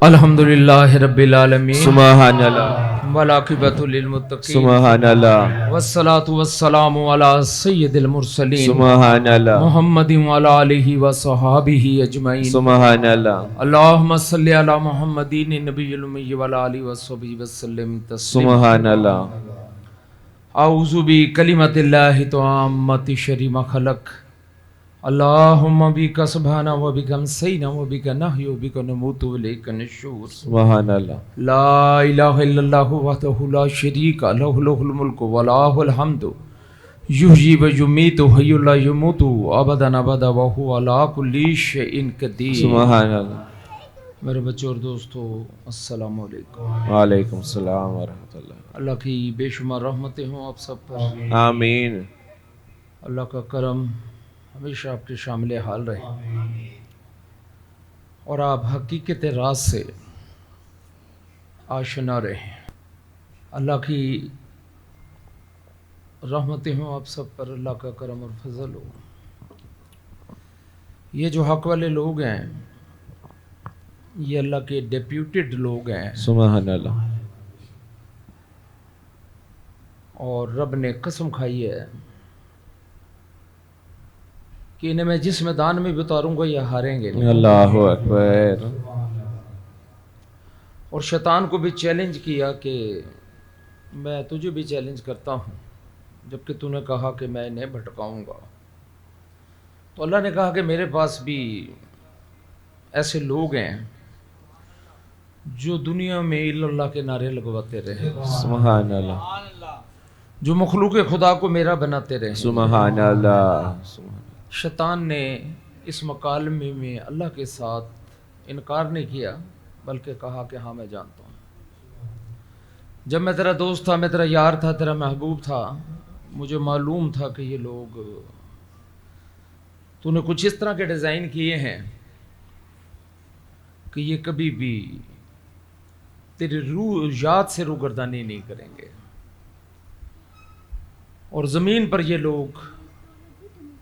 الحمدللہ رب العالمین سبحان اللہ والعاقبۃ للمتقین سبحان اللہ والصلاة والسلام علی سید المرسلین سبحان اللہ محمد وعلی آلہ وصحابہ اجمعین سبحان اللہ اللہم صلی علی محمد نبی الامی وعلی آلہ وصحبہ وسلم تسلیما سبحان اللہ اعوذ بکلمۃ اللہ التامۃ شر ما خلق اللہم بک سبحانہ و بک امسینا و بک نحیا و بک نموت و الیک النشور سبحان اللہ لا الہ الا اللہ وحدہ لا شریک لہ لہ الملک و لہ الحمد یحیی و یمیت حی لا یموت ابدا ابدا وہو علی کل شیء قدیر سبحان اللہ میرے بچوں اور دوستو السلام علیکم وعلیکم السلام ورحمۃ اللہ اللہ کی بے شمار رحمتیں ہوں آپ سب پر آمین اللہ کا کرم ہمیشہ آپ کے شامل حال رہے اور آپ حقیقت راز سے آشنا رہیں اللہ کی رحمتیں ہوں آپ سب پر اللہ کا کرم اور فضل ہو یہ جو حق والے لوگ ہیں یہ اللہ کے ڈیپیوٹیڈ لوگ ہیں سبحان اللہ اور رب نے قسم کھائی ہے کہ انہیں میں جس میدان میں بھی اتاروں گا یہ ہاریں گے نہیں اللہ اکبر اور شیطان کو بھی چیلنج کیا کہ میں تجھے بھی چیلنج کرتا ہوں جبکہ تو نے کہا کہ میں انہیں بھٹکاؤں گا تو اللہ نے کہا کہ میرے پاس بھی ایسے لوگ ہیں جو دنیا میں اللہ کے نعرے لگواتے رہے سبحان اللہ جو مخلوق خدا کو میرا بناتے رہے سبحان اللہ شیطان نے اس مکالمے میں اللہ کے ساتھ انکار نہیں کیا بلکہ کہا کہ ہاں میں جانتا ہوں جب میں تیرا دوست تھا میں تیرا یار تھا تیرا محبوب تھا مجھے معلوم تھا کہ یہ لوگ تو نے کچھ اس طرح کے ڈیزائن کیے ہیں کہ یہ کبھی بھی تیری روح یاد سے روگردانی نہیں کریں گے اور زمین پر یہ لوگ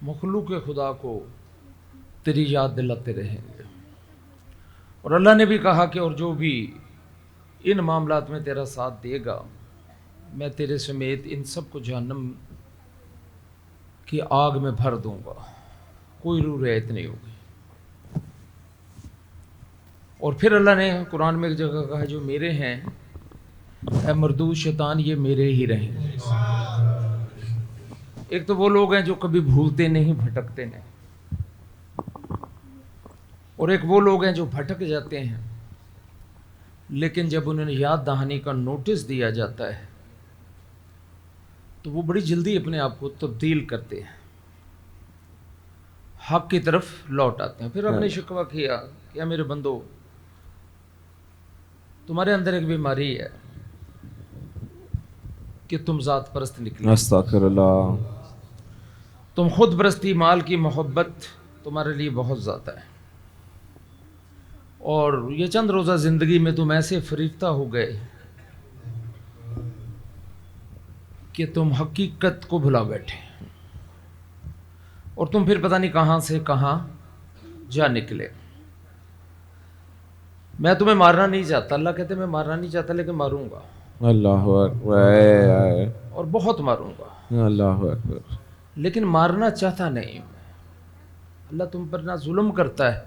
مخلوق خدا کو تیری یاد دلاتے رہیں گے اور اللہ نے بھی کہا کہ اور جو بھی ان معاملات میں تیرا ساتھ دے گا میں تیرے سمیت ان سب کو جہنم کی آگ میں بھر دوں گا کوئی روح رعایت نہیں ہوگی اور پھر اللہ نے قرآن میں ایک جگہ کہا جو میرے ہیں اے مردود شیطان یہ میرے ہی رہیں گے ایک تو وہ لوگ ہیں جو کبھی بھولتے نہیں بھٹکتے نہیں اور ایک وہ لوگ ہیں جو بھٹک جاتے ہیں لیکن جب انہیں یاد دہانی کا نوٹس دیا جاتا ہے تو وہ بڑی جلدی اپنے آپ کو تبدیل کرتے ہیں حق کی طرف لوٹ آتے ہیں پھر ہم نے شکوہ کیا کہ میرے بندو تمہارے اندر ایک بیماری ہے کہ تم ذات پرست نکلے استغفر اللہ تم خود پرستی مال کی محبت تمہارے لیے بہت زیادہ ہے اور یہ چند روزہ زندگی میں تم ایسے فریفتہ ہو گئے کہ تم حقیقت کو بھلا بیٹھے اور تم پھر پتہ نہیں کہاں سے کہاں جا نکلے میں تمہیں مارنا نہیں چاہتا اللہ کہتے میں مارنا نہیں چاہتا لیکن ماروں گا اللہ اکبر اور بہت ماروں گا اللہ اکبر لیکن مارنا چاہتا نہیں اللہ تم پر نہ ظلم کرتا ہے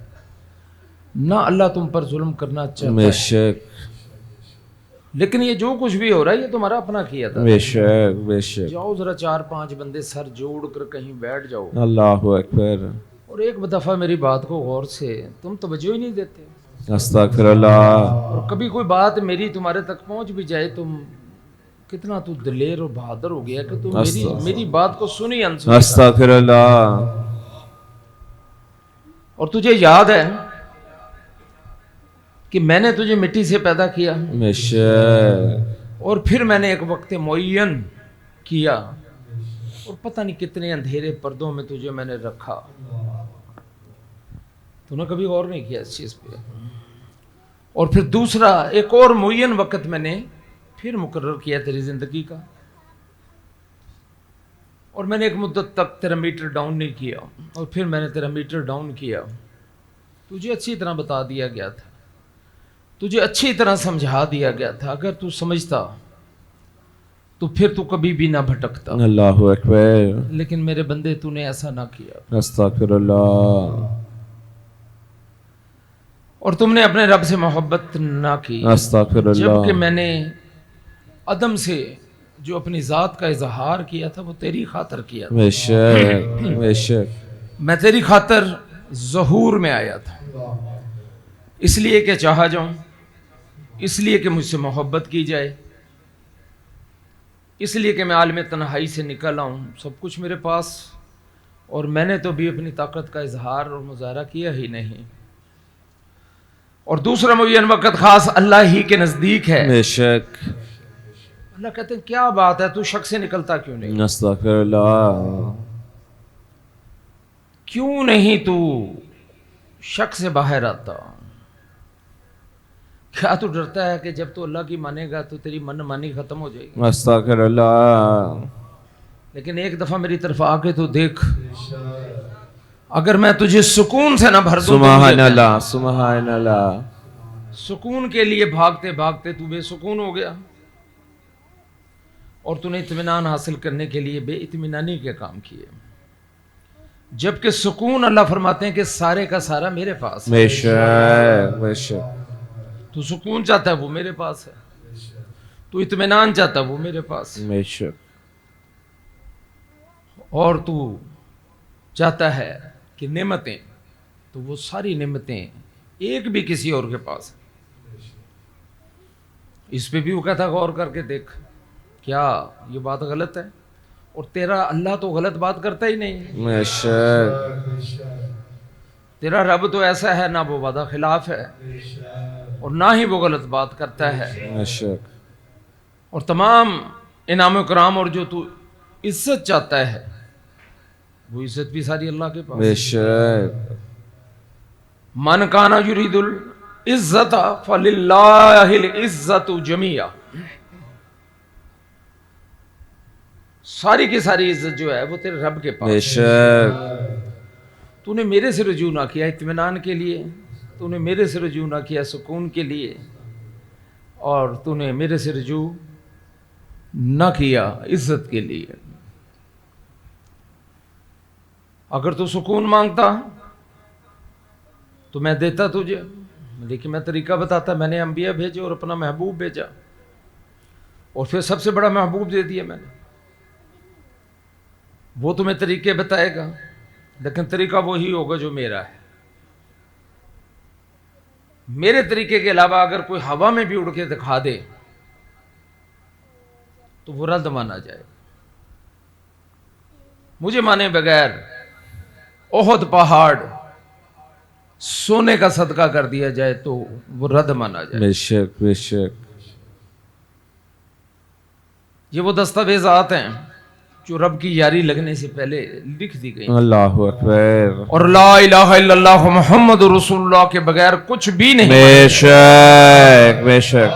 نہ اللہ تم پر ظلم کرنا چاہتا بے ہے شک لیکن یہ جو کچھ بھی ہو رہا ہے یہ تمہارا اپنا کیا تھا بے شک بے شک جاؤ ذرا 4-5 بندے سر جوڑ کر کہیں بیٹھ جاؤ اللہ اکبر اور ایک دفعہ میری بات کو غور سے تم توجہ ہی نہیں دیتے استغفر اللہ اور کبھی کوئی بات میری تمہارے تک پہنچ بھی جائے تم کتنا تو دلیر اور بہادر ہو گیا کہ تم میری بات کو سنی انسانی استغفر اللہ اور تجھے یاد ہے کہ میں نے تجھے مٹی سے پیدا کیا بے شک اور پھر میں نے ایک وقت معین کیا اور پتہ نہیں کتنے اندھیرے پردوں میں تجھے میں نے رکھا تو نے کبھی غور نہیں کیا اس چیز پہ اور پھر دوسرا ایک اور معین وقت میں نے پھر مقرر کیا تیری زندگی کا اور میں نے ایک مدت تک تیرا میٹر ڈاؤن نہیں کیا اور پھر میں نے تیرا میٹر ڈاؤن کیا تجھے اچھی طرح بتا دیا گیا تھا تجھے اچھی طرح سمجھا دیا گیا تھا، اگر تو سمجھتا تو پھر تو کبھی بھی نہ بھٹکتا، اللہ اکبر، لیکن میرے بندے تو نے ایسا نہ کیا، استغفر اللہ، اور تم نے اپنے رب سے محبت نہ کی، استغفر اللہ، جبکہ میں نے عدم سے جو اپنی ذات کا اظہار کیا تھا وہ تیری خاطر کیا تھا، بے شک بے شک، میں تیری خاطر ظہور میں آیا تھا، اس لیے کہ چاہا جاؤں، اس لیے کہ مجھ سے محبت کی جائے، اس لیے کہ میں عالم تنہائی سے نکل آؤں، سب کچھ میرے پاس، اور میں نے تو بھی اپنی طاقت کا اظہار اور مظاہرہ کیا ہی نہیں، اور دوسرا معین وقت خاص اللہ ہی کے نزدیک ہے۔ بے شک، اللہ کہتے ہیں کیا بات ہے، تو شک سے نکلتا کیوں نہیں، استغفر اللہ، کیوں نہیں تو شک سے باہر آتا؟ کیا تو ڈرتا ہے کہ جب تو اللہ کی مانے گا تو تیری من مانی ختم ہو جائے گی؟ استغفر اللہ، لیکن ایک دفعہ میری طرف آ کے تو دیکھ، اگر میں تجھے سکون سے نہ بھر دوں تو مجھے سبحان کیا؟ اللہ سبحان اللہ، سکون کے لیے بھاگتے بھاگتے تو بے سکون ہو گیا، اور تو نے اطمینان حاصل کرنے کے لیے بے اطمینانی کے کام کیے، جبکہ سکون اللہ فرماتے ہیں کہ سارے کا سارا میرے پاس ہے، بے شک بے شک، تو سکون چاہتا ہے وہ میرے پاس ہے، تو اطمینان چاہتا ہے وہ میرے پاس ہے، بے شک، اور تو چاہتا ہے کہ نعمتیں، تو وہ ساری نعمتیں ایک بھی کسی اور کے پاس ہے۔ اس پہ بھی وہ کہتا غور کر کے دیکھ، کیا یہ بات غلط ہے؟ اور تیرا اللہ تو غلط بات کرتا ہی نہیں، بے شک، تیرا رب تو ایسا ہے، نہ وہ وعدہ خلاف ہے اور نہ ہی وہ غلط بات کرتا ہے، بے شک، اور تمام انعام و کرام اور جو تو عزت چاہتا ہے وہ عزت بھی ساری اللہ کے پاس بے ہے۔ شک، من کانا یرید العزت فللہ العزت جمیعا، ساری کی ساری عزت جو ہے وہ تیرے رب کے پاس بے ہے۔ شک، تو نے میرے سے رجوع نہ کیا اطمینان کے لیے، تو نے میرے سے رجوع نہ کیا سکون کے لیے، اور تو نے میرے سے رجوع نہ کیا عزت کے لیے۔ اگر تو سکون مانگتا تو میں دیتا تجھے، لیکن میں طریقہ بتاتا، میں نے انبیاء بھیجے اور اپنا محبوب بھیجا، اور پھر سب سے بڑا محبوب دے دیا میں نے، وہ تمہیں طریقے بتائے گا، لیکن طریقہ وہی ہوگا جو میرا ہے۔ میرے طریقے کے علاوہ اگر کوئی ہوا میں بھی اڑ کے دکھا دے تو وہ رد مانا جائے، مجھے مانے بغیر احد پہاڑ سونے کا صدقہ کر دیا جائے تو وہ رد مانا جائے۔ بے شک بے شک، یہ وہ دستاویزات ہیں جو رب کی یاری لگنے سے پہلے لکھ دی گئی، اللہ اکبر، اور لا الہ الا اللہ محمد رسول اللہ کے بغیر کچھ بھی نہیں، بے شک بے شک،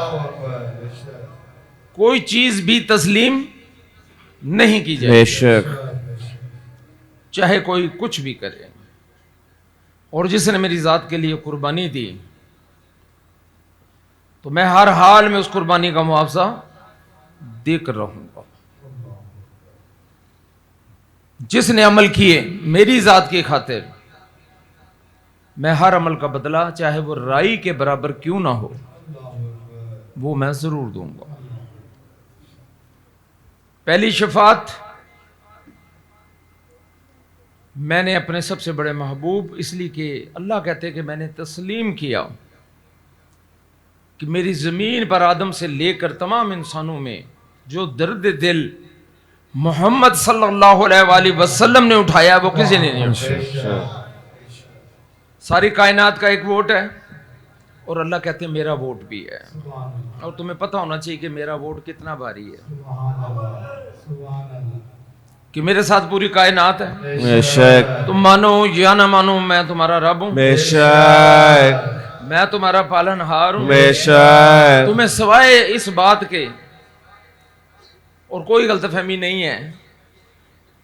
کوئی چیز بھی تسلیم نہیں کی جائے، بے شک، چاہے کوئی کچھ بھی کرے، اور جس نے میری ذات کے لیے قربانی دی تو میں ہر حال میں اس قربانی کا معاوضہ دے کر رہوں گا۔ جس نے عمل کیے میری ذات کی خاطر، میں ہر عمل کا بدلہ چاہے وہ رائی کے برابر کیوں نہ ہو وہ میں ضرور دوں گا۔ پہلی شفاعت میں نے اپنے سب سے بڑے محبوب، اس لیے کہ اللہ کہتے کہ میں نے تسلیم کیا کہ میری زمین پر آدم سے لے کر تمام انسانوں میں جو درد دل محمد صلی اللہ علیہ وآلہ وسلم نے اٹھایا وہ کسی نے نہیں اٹھایا۔ ساری کائنات کا ایک ووٹ ہے، اور اللہ کہتے ہیں میرا ووٹ بھی ہے، اور تمہیں پتہ ہونا چاہیے کہ میرا ووٹ کتنا بھاری ہے، کہ میرے ساتھ پوری کائنات ہے۔ بے شک تم مانو یا نہ مانو میں تمہارا رب ہوں، بے شک میں تمہارا پالن ہار ہوں، بے شک تمہیں سوائے اس بات کے اور کوئی غلط فہمی نہیں ہے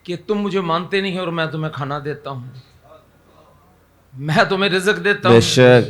کہ تم مجھے مانتے نہیں اور میں تمہیں کھانا دیتا ہوں، میں تمہیں رزق دیتا بے ہوں، شک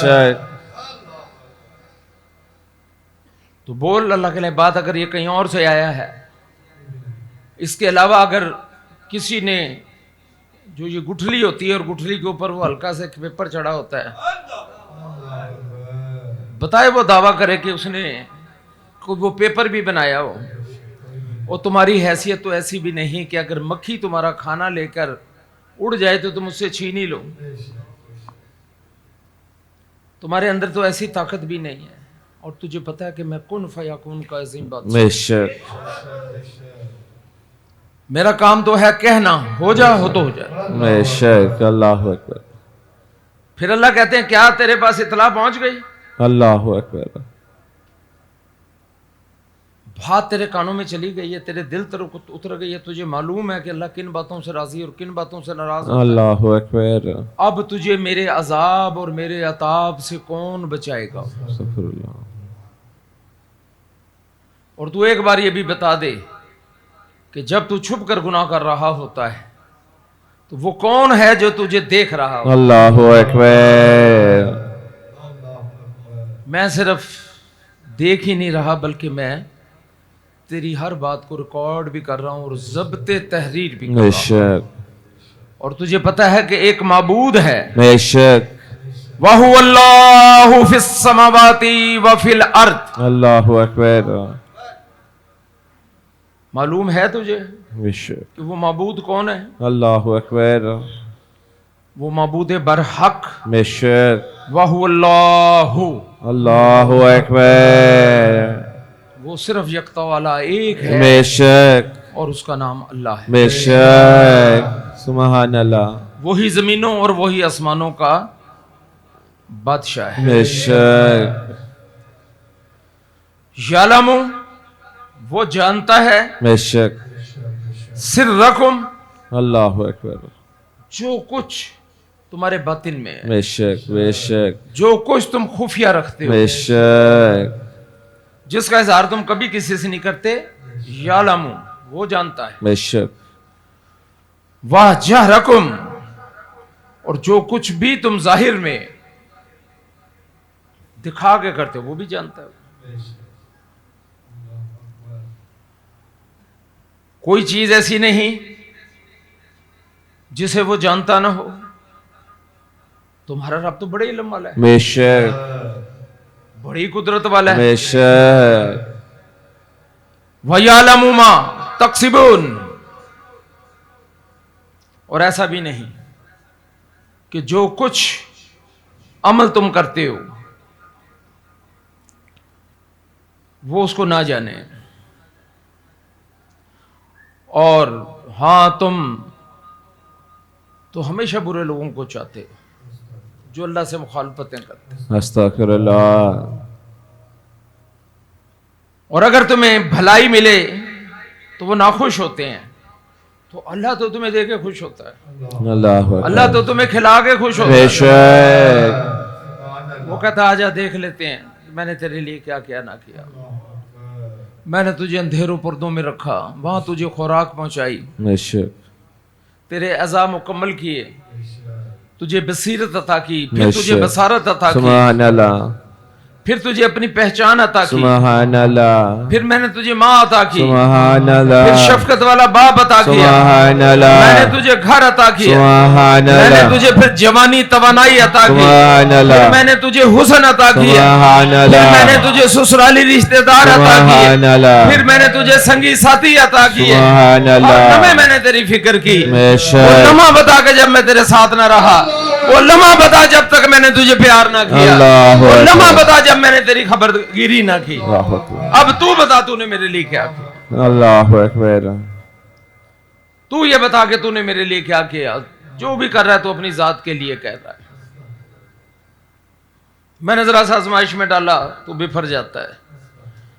شک تو بول اللہ کے لیے بات، اگر یہ کہیں اور سے آیا ہے، اس کے علاوہ اگر کسی نے جو یہ گٹھلی ہوتی ہے اور گٹھلی کے اوپر وہ ہلکا سے پیپر چڑھا ہوتا ہے، بتائے وہ دعویٰ کرے کہ اس نے کوئی وہ پیپر بھی بنایا ہو، اور تمہاری حیثیت تو ایسی بھی نہیں کہ اگر مکھی تمہارا کھانا لے کر اڑ جائے تو تم اس سے چھین ہی لو، تمہارے اندر تو ایسی طاقت بھی نہیں ہے، اور تجھے پتا ہے کہ میں کن فیکون کا عظیم بات، بے شک میرا کام تو ہے کہنا، ہو جا ہو تو ہو جائے۔ بے شک اللہ اکبر پھر اللہ کہتے ہیں کیا تیرے پاس اطلاع پہنچ گئی؟ اللہ اکبر بات تیرے کانوں میں چلی گئی ہے، تیرے دل تک اتر گئی ہے، تجھے معلوم ہے کہ اللہ کن باتوں سے راضی اور کن باتوں سے ناراض ہوتا ہے۔ اللہ اکبر اب تجھے میرے عذاب اور میرے عطاب سے کون بچائے گا؟ استغفر اللہ اور تو ایک بار یہ بھی بتا دے کہ جب تو چھپ کر گناہ کر رہا ہوتا ہے تو وہ کون ہے جو تجھے دیکھ رہا ہو؟ اللہ اکبر میں صرف دیکھ ہی نہیں رہا بلکہ میں تیری ہر بات کو ریکارڈ بھی کر رہا ہوں اور ضبط تحریر بھی کر بے رہا ہوں، شک اور تجھے پتا ہے کہ ایک معبود ہے، بے شک وَهُوَ اللَّهُ فِي السَّمَاوَاتِ وَفِي الْأَرْضِ۔ اللہ اکبر معلوم ہے تجھے بے شک کہ وہ معبود کون ہے؟ اللہ اکبر وہ معبود برحق، بے شک وَهُوَ اللَّهُ، اللہ اکبر وہ صرف یکتا والا ایک ہے، بے شک اور اس کا نام اللہ ہے۔ بے شک سبحان اللہ وہی زمینوں اور وہی آسمانوں کا بادشاہ ہے۔ بے شک یعلم، وہ جانتا ہے، بے شک سرکم، اللہ اکبر جو کچھ تمہارے باطن میں ہے، بے شک بے شک جو کچھ تم خفیہ رکھتے ہو، بے شک جس کا اظہار تم کبھی کسی سے نہیں کرتے، یعلم، وہ جانتا ہے، بے شک وَجَهْرَكُمْ، اور جو کچھ بھی تم ظاہر میں دکھا کے کرتے ہو وہ بھی جانتا ہے۔ کوئی چیز ایسی نہیں جسے وہ جانتا نہ ہو۔ تمہارا رب تو بڑے علم والا ہے، بے شک بڑی قدرت والا ہے۔ بے شک وَيَعْلَمُ مَا تَكْسِبُونَ، اور ایسا بھی نہیں کہ جو کچھ عمل تم کرتے ہو وہ اس کو نہ جانے، اور ہاں تم تو ہمیشہ برے لوگوں کو چاہتے ہو جو اللہ سے مخالفتیں کرتے ہیں، استغفر اللہ اور اگر تمہیں بھلائی ملے تو وہ ناخوش ہوتے ہیں، تو اللہ تو تمہیں دے کے خوش ہوتا ہے، اللہ اللہ تو تمہیں کھلا کے خوش ہوتا بے ہے۔ شک وہ کہتا آجا دیکھ لیتے ہیں میں نے تیرے لیے کیا کیا نہ کیا، میں نے تجھے اندھیروں پردوں میں رکھا، وہاں تجھے خوراک پہنچائی، بے شک تیرے اعضاء مکمل کیے، تجھے بصیرت عطا کی، پھر بے تجھے شک بصارت عطا کی، سبحان اللہ پھر تجھے اپنی پہچان عطا کی، سبحان اللہ پھر میں نے تجھے ماں عطا کی، سبحان پھر اللہ شفقت والا باپ عطا کیا، سبحان میں نے اللہ تجھے گھر عطا کیا، سبحان میں نے اللہ تجھے پھر جوانی توانائی عطا کی، سبحان پھر اللہ میں نے تجھے حسن عطا کیا، سبحان پھر میں نے اللہ تجھے سسرالی رشتہ دار عطا سبحان کیے، اللہ پھر میں نے تجھے سنگی ساتھی عطا کیے، سبحان اور اللہ لمحے میں نے تیری فکر کی، بے وہ شک لمحہ بتا کے جب میں تیرے ساتھ نہ رہا، وہ لمحہ بتا جب تک میں نے تجھے پیار نہ کیا، اللہ وہ لمحہ اکبر بتا جب میں نے تیری خبر گیری نہ کی، اللہ اکبر اب تو بتا تو نے میرے لیے کیا کیا، اللہ اکبر تو یہ بتا کہ تو نے میرے لیے کیا کیا، جو بھی کر رہا ہے تو اپنی ذات کے لیے کہہ رہا ہے، میں نے ذرا سا آزمائش میں ڈالا تو بفر جاتا ہے،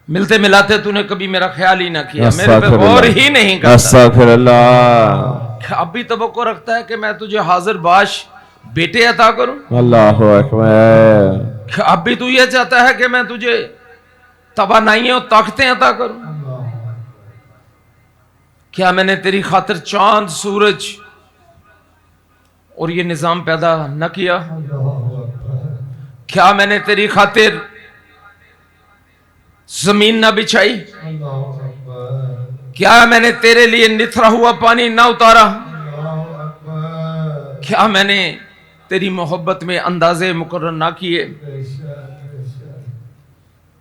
ملتے ملاتے تو نے کبھی میرا خیال ہی نہ کیا، میرے پہ استغفر غور اللہ ہی نہیں کرتا، استغفر اللہ اب بھی توقع رکھتا ہے کہ میں تجھے حاضر باش بیٹے عطا کروں، اللہ اکبر اب بھی تو یہ چاہتا ہے کہ میں تجھے توانائیوں طاقتیں عطا کروں؟ کیا میں نے تیری خاطر چاند سورج اور یہ نظام پیدا نہ کیا؟ کیا میں نے تیری خاطر زمین نہ بچھائی؟ کیا میں نے تیرے لیے نتھرا ہوا پانی نہ اتارا؟ کیا میں نے تیری محبت میں اندازے مقرر نہ کیے؟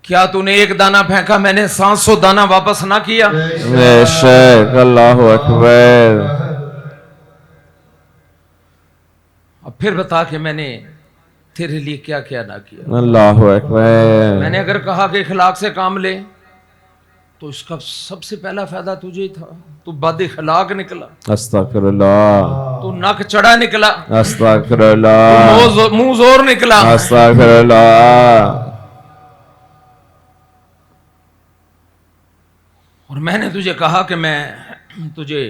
کیا تو نے ایک دانہ پھینکا میں نے 700 دانہ واپس نہ کیا؟ بے شک اللہ اکبر. اب پھر بتا کہ میں نے تیرے لیے کیا کیا نہ کیا. اللہ اکبر. میں نے اگر کہا کہ اخلاق سے کام لے تو اس کا سب سے پہلا فائدہ تجھے ہی تھا. تو بد اخلاق نکلا, استغفر اللہ. تو نک چڑا نکلا, استغفر اللہ. تو منہ زور نکلا. استغفر اللہ. اور میں نے تجھے کہا کہ میں تجھے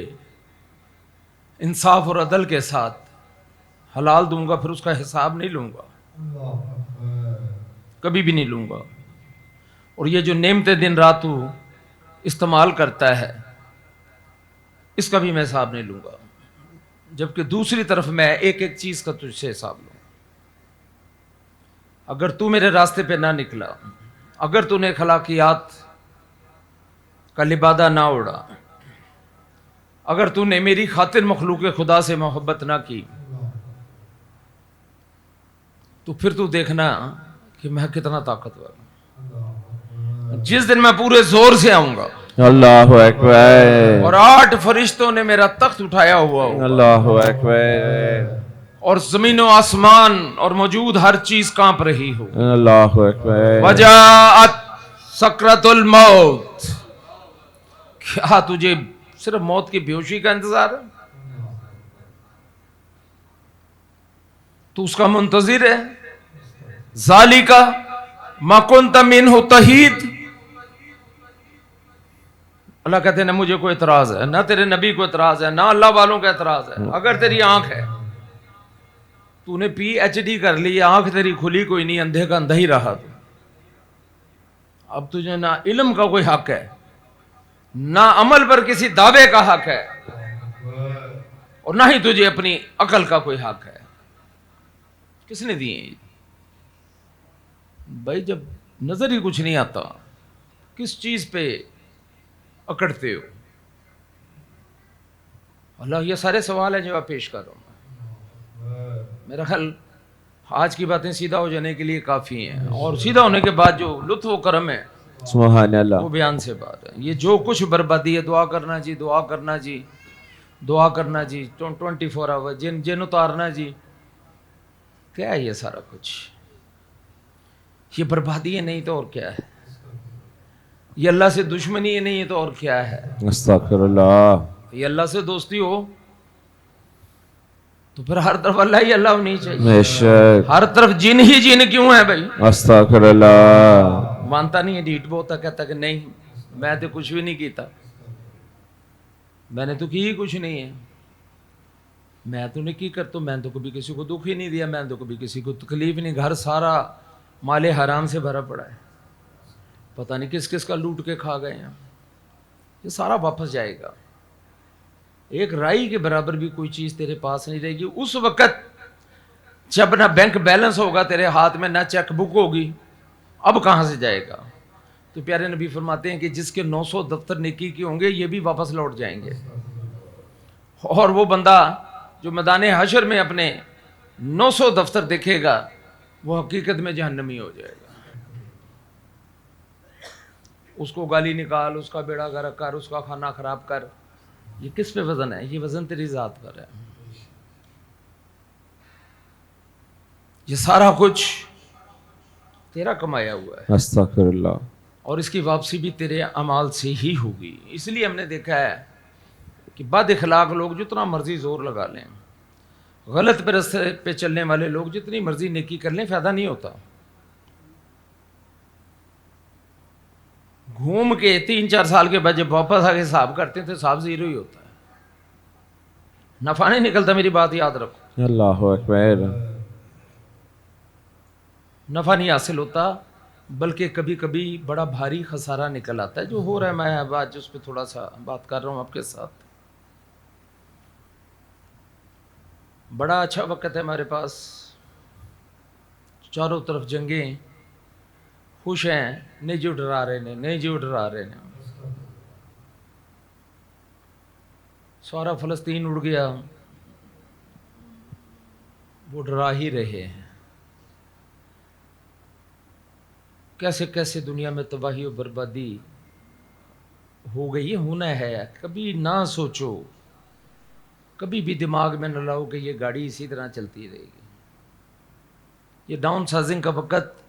انصاف اور عدل کے ساتھ حلال دوں گا, پھر اس کا حساب نہیں لوں گا, کبھی بھی نہیں لوں گا. اور یہ جو نعمتیں دن رات تو استعمال کرتا ہے اس کا بھی میں حساب نہیں لوں گا, جبکہ دوسری طرف میں ایک ایک چیز کا تجھ سے حساب لوں. اگر تو میرے راستے پہ نہ نکلا, اگر تو نے اخلاقیات کا لبادہ نہ اڑا, اگر تو نے میری خاطر مخلوق خدا سے محبت نہ کی, تو پھر تو دیکھنا کہ میں کتنا طاقتور ہوں. جس دن میں پورے زور سے آؤں گا اللہ اکبر. اور 8 فرشتوں نے میرا تخت اٹھایا ہوا ہوگا, اللہ اکبر. اور زمین و آسمان اور موجود ہر چیز کانپ رہی ہو. اللہ اکبر. وجاءت سکرۃ الموت. کیا تجھے صرف موت کی بیہوشی کا انتظار ہے؟ تو اس کا منتظر ہے. ذالک ما کنت منہ تحید. اللہ کہتے ہیں نہ مجھے کوئی اعتراض ہے, نہ تیرے نبی کو اعتراض ہے, نہ اللہ والوں کا اعتراض ہے. اگر تیری آنکھ ہے, تو نے پی ایچ ڈی کر لی, آنکھ تیری کھلی کوئی نہیں, اندھے کا اندھا ہی رہا تو. اب تجھے نہ علم کا کوئی حق ہے, نہ عمل پر کسی دعوے کا حق ہے, اور نہ ہی تجھے اپنی عقل کا کوئی حق ہے. کس نے دیے ہیں بھائی؟ جب نظر ہی کچھ نہیں آتا کس چیز پہ اکڑتے ہو؟ اللہ یہ سارے سوال ہیں جو آپ پیش کر رہا ہوں. میرا خیال آج کی باتیں سیدھا ہو جانے کے لیے کافی ہیں, اور سیدھا ہونے کے بعد جو لطف و کرم ہے سبحان اللہ, وہ بیان سے بات ہے. یہ جو کچھ بربادی ہے, دعا کرنا جی, دعا کرنا جی, دعا کرنا جی, 24 آور جن اتارنا جی, کیا ہے یہ سارا کچھ؟ یہ بربادی ہے نہیں تو اور کیا ہے؟ یہ اللہ سے دشمنی ہے نہیں تو اور کیا ہے؟ استغفر اللہ. یہ اللہ سے دوستی ہو تو پھر ہر طرف اللہ ہی اللہ ہونی چاہیے. بے شک. ہر طرف جن ہی جن کیوں ہے بھائی؟ استغفر اللہ. مانتا نہیں ہے, ڈیٹ بولتا, کہتا کہ نہیں میں تو کچھ بھی نہیں کیتا, میں نے تو کی ہی کچھ نہیں ہے, میں تو نے کی کر, تو میں تو کبھی کسی کو دکھ ہی نہیں دیا, میں تو کبھی کسی کو تکلیف نہیں. گھر سارا مال حرام سے بھرا پڑا ہے, پتہ نہیں کس کس کا لوٹ کے کھا گئے ہیں. یہ سارا واپس جائے گا. ایک رائی کے برابر بھی کوئی چیز تیرے پاس نہیں رہے گی اس وقت جب نہ بینک بیلنس ہوگا تیرے ہاتھ میں, نہ چیک بک ہوگی. اب کہاں سے جائے گا؟ تو پیارے نبی فرماتے ہیں کہ جس کے 900 دفتر نیکی کے ہوں گے یہ بھی واپس لوٹ جائیں گے, اور وہ بندہ جو میدان حشر میں اپنے 900 دفتر دیکھے گا وہ حقیقت میں جہنمی ہو جائے گا. اس کو گالی نکال, اس کا بیڑا غرق کر, اس کا کھانا خراب کر, یہ کس پہ وزن ہے؟ یہ وزن تیری ذات پر ہے. یہ سارا کچھ تیرا کمایا ہوا ہے, استغفر اللہ. اور اس کی واپسی بھی تیرے اعمال سے ہی ہوگی. اس لیے ہم نے دیکھا ہے کہ بد اخلاق لوگ جتنا مرضی زور لگا لیں, غلط پہ راستے پہ چلنے والے لوگ جتنی مرضی نیکی کر لیں, فائدہ نہیں ہوتا. گھوم کے 3-4 سال کے بعد جب واپس آگے حساب کرتے ہیں تو حساب زیرو ہی ہوتا ہے, نفع نہیں نکلتا. میری بات یاد رکھو, اللہ اکبر. نفع نہیں حاصل ہوتا, بلکہ کبھی کبھی بڑا بھاری خسارہ نکل آتا ہے جو ہو رہا ہے. میں اب آج اس پہ تھوڑا سا بات کر رہا ہوں آپ کے ساتھ. بڑا اچھا وقت ہے ہمارے پاس, چاروں طرف جنگیں, خوش ہیں, نہیں جو ڈرا رہے نے, نہیں جو ڈرا رہے نے. سارا فلسطین اڑ گیا, وہ ڈرا ہی رہے ہیں. کیسے کیسے دنیا میں تباہی و بربادی ہو گئی. یہ ہونا ہے, کبھی نہ سوچو, کبھی بھی دماغ میں نہ لاؤ کہ یہ گاڑی اسی طرح چلتی رہے گی. یہ ڈاؤن سائزنگ کا وقت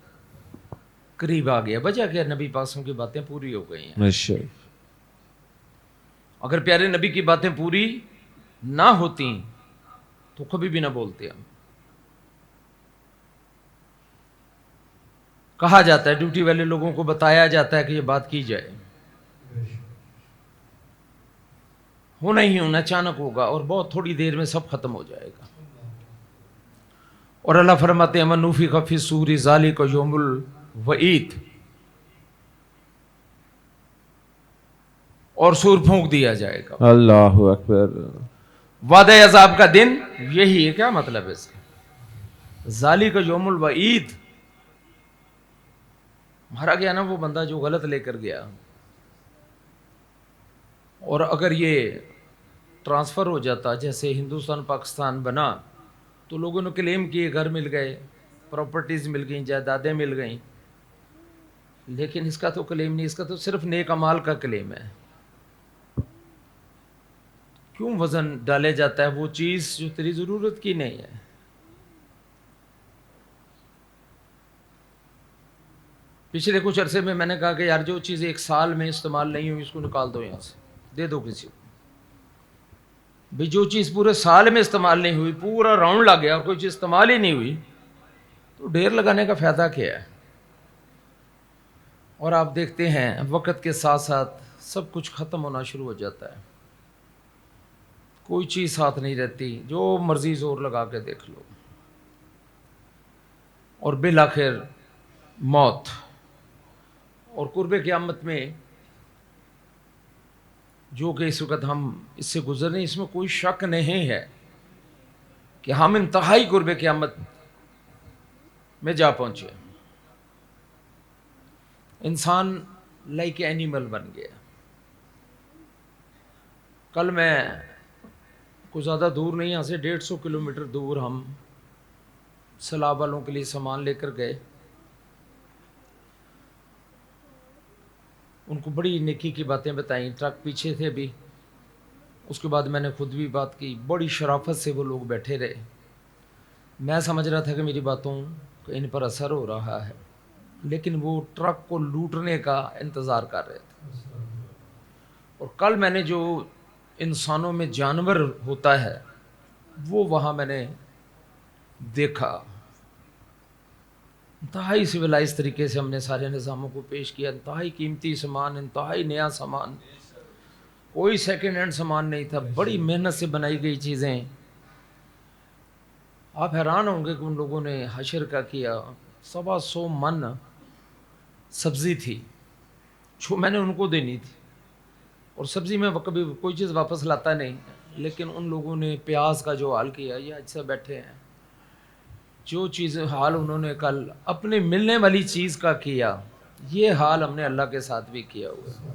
قریب آ گیا. وجہ کیا؟ نبی پاسوں کی باتیں پوری ہو گئی ہیں. اگر پیارے نبی کی باتیں پوری نہ ہوتی تو کبھی بھی نہ بولتے ہم. کہا جاتا ہے, ڈیوٹی والے لوگوں کو بتایا جاتا ہے کہ یہ بات کی جائے, ہونا ہی ہونا, اچانک ہوگا اور بہت تھوڑی دیر میں سب ختم ہو جائے گا. اور اللہ فرماتے ہیں من نفخ فی الصور ذالک یوم الوعید, اور سور پھونک دیا جائے گا. اللہ اکبر. وعدہ عذاب کا دن یہی ہے. کیا مطلب ہے اس کا؟ ذالک یوم الوعید, مارا گیا نا وہ بندہ جو غلط لے کر گیا. اور اگر یہ ٹرانسفر ہو جاتا جیسے ہندوستان پاکستان بنا تو لوگوں نے کلیم کیے, گھر مل گئے, پراپرٹیز مل گئیں, جائیدادیں مل گئیں. لیکن اس کا تو کلیم نہیں, اس کا تو صرف نیک اعمال کا کلیم ہے. کیوں وزن ڈالے جاتا ہے وہ چیز جو تیری ضرورت کی نہیں ہے؟ پچھلے کچھ عرصے میں میں نے کہا کہ یار جو چیز ایک سال میں استعمال نہیں ہوئی اس کو نکال دو یہاں سے, دے دو کسی کو. بھی جو چیز پورے سال میں استعمال نہیں ہوئی, پورا راؤنڈ لگ گیا اور کوئی چیز استعمال ہی نہیں ہوئی, تو ڈھیر لگانے کا فائدہ کیا ہے؟ اور آپ دیکھتے ہیں وقت کے ساتھ ساتھ سب کچھ ختم ہونا شروع ہو جاتا ہے. کوئی چیز ساتھ نہیں رہتی, جو مرضی زور لگا کے دیکھ لو. اور بالآخر موت. اور قرب قیامت میں جو کہ اس وقت ہم اس سے گزر رہے ہیں, اس میں کوئی شک نہیں ہے کہ ہم انتہائی قرب قیامت میں جا پہنچے. انسان لائک اینیمل بن گیا. کل میں کوئی زیادہ دور نہیں, یہاں سے 150 کلومیٹر دور ہم سیلاب والوں کے لیے سامان لے کر گئے. ان کو بڑی نیکی کی باتیں بتائیں, ٹرک پیچھے تھے بھی. اس کے بعد میں نے خود بھی بات کی, بڑی شرافت سے وہ لوگ بیٹھے رہے. میں سمجھ رہا تھا کہ میری باتوں کا ان پر اثر ہو رہا ہے, لیکن وہ ٹرک کو لوٹنے کا انتظار کر رہے تھے. اور کل میں نے جو انسانوں میں جانور ہوتا ہے وہ وہاں میں نے دیکھا. انتہائی سویلائز طریقے سے ہم نے سارے نظاموں کو پیش کیا. انتہائی قیمتی سامان, انتہائی نیا سامان, کوئی سیکنڈ ہینڈ سامان نہیں تھا. بڑی محنت سے بنائی گئی چیزیں. آپ حیران ہوں گے کہ ان لوگوں نے حشر کا کیا. 125 من سبزی تھی جو میں نے ان کو دینی تھی. اور سبزی میں کبھی کوئی چیز واپس لاتا نہیں, لیکن ان لوگوں نے پیاز کا جو حال کیا, یہ اچھا بیٹھے ہیں, جو چیز حال انہوں نے کل اپنے ملنے والی چیز کا کیا, یہ حال ہم نے اللہ کے ساتھ بھی کیا ہوا ہے.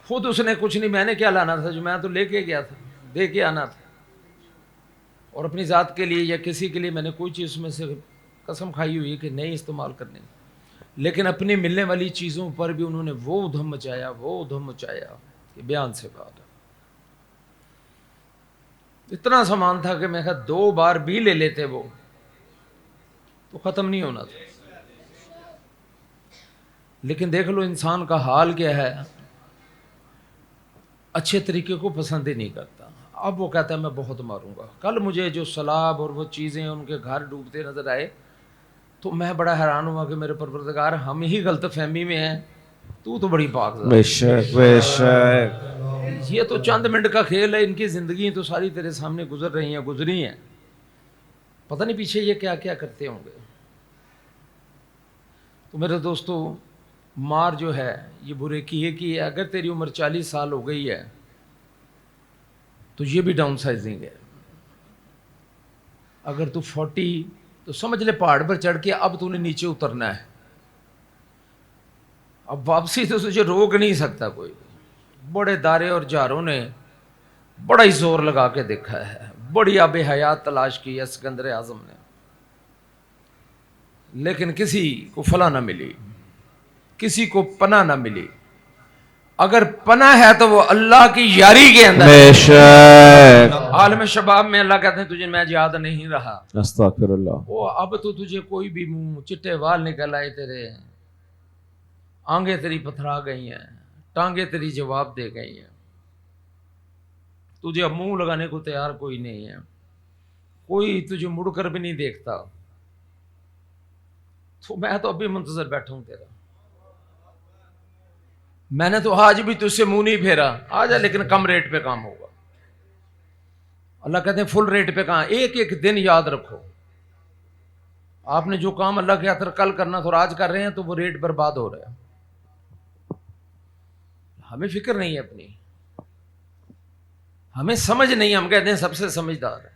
خود اس نے کچھ نہیں, میں نے کیا لانا تھا, جو میں تو لے کے گیا تھا, دے کے آنا تھا. اور اپنی ذات کے لیے یا کسی کے لیے میں نے کوئی چیز میں سے قسم کھائی ہوئی کہ نہیں استعمال کرنی, لیکن اپنی ملنے والی چیزوں پر بھی انہوں نے وہ ادھم مچایا, وہ ادھم مچایا کہ بیان سے بات. اتنا سامان تھا کہ میں کہا 2 بار بھی لے لیتے وہ تو ختم نہیں ہونا تھا. لیکن دیکھ لو انسان کا حال کیا ہے, اچھے طریقے کو پسند ہی نہیں کرتا. اب وہ کہتا ہے میں بہت ماروں گا. کل مجھے جو سیلاب اور وہ چیزیں ان کے گھر ڈوبتے نظر آئے تو میں بڑا حیران ہوا کہ میرے پروردگار ہم ہی غلط فہمی میں ہیں, تو بڑی پاک ذات. بے شک بے شک. یہ تو چند منٹ کا کھیل ہے, ان کی زندگی تو ساری تیرے سامنے گزر رہی ہیں, گزری ہیں. پتہ نہیں پیچھے یہ کیا کیا کرتے ہوں گے. تو میرے دوستو مار جو ہے یہ برے کیے کی ہے. اگر تیری عمر 40 سال ہو گئی ہے تو یہ بھی ڈاؤن سائزنگ ہے. اگر تو 40 تو سمجھ لے پہاڑ پر چڑھ کے اب تو نے نیچے اترنا ہے. اب واپسی تو تجھے روک نہیں سکتا کوئی. بڑے دارے اور جاروں نے بڑا ہی زور لگا کے دیکھا ہے, بڑی آب حیات تلاش کی ہے سکندر اعظم نے, لیکن کسی کو فلاح نہ ملی, کسی کو پناہ نہ ملی. اگر پناہ ہے تو وہ اللہ کی یاری کے اندر. بے شک. عالم شباب میں اللہ کہتے ہیں تجھے میں یاد نہیں رہا. استغفر اللہ. وہ اب تو تجھے کوئی بھی منہ چٹے وال نکل آئے تیرے, آنگیں تیری پتھرا گئی ہیں, ٹانگیں تیری جواب دے گئی ہیں, تجھے اب منہ لگانے کو تیار کوئی نہیں ہے, کوئی تجھے مڑ کر بھی نہیں دیکھتا. تو میں تو ابھی منتظر بیٹھا ہوں تیرا. میں نے تو آج بھی تجھ سے منہ نہیں پھیرا, آ جا لیکن کم ریٹ پہ کام ہوگا. اللہ کہتے ہیں فل ریٹ پہ کام. ایک ایک دن یاد رکھو, آپ نے جو کام اللہ کے خاطر کل کرنا تھا اور آج کر رہے ہیں تو وہ ریٹ برباد ہو رہا ہے. ہمیں فکر نہیں ہے اپنی, ہمیں سمجھ نہیں. ہم کہتے ہیں سب سے سمجھدار ہے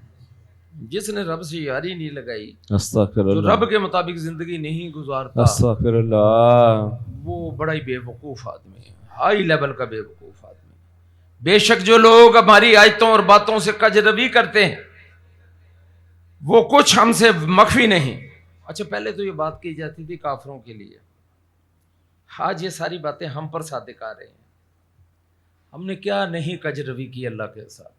جس نے رب سے یاری نہیں لگائی, استغفر جو اللہ. رب کے مطابق زندگی نہیں گزارتا, استغفر اللہ. وہ بڑا ہی بے وقوف آدمی ہے, ہائی لیول کا بے وقوف آدمی. بے شک جو لوگ ہماری آیتوں اور باتوں سے کجروی کرتے ہیں وہ کچھ ہم سے مخفی نہیں. اچھا پہلے تو یہ بات کی جاتی تھی کافروں کے لیے, آج یہ ساری باتیں ہم پر صادق آ رہے ہیں. ہم نے کیا نہیں کجروی کی اللہ کے ساتھ,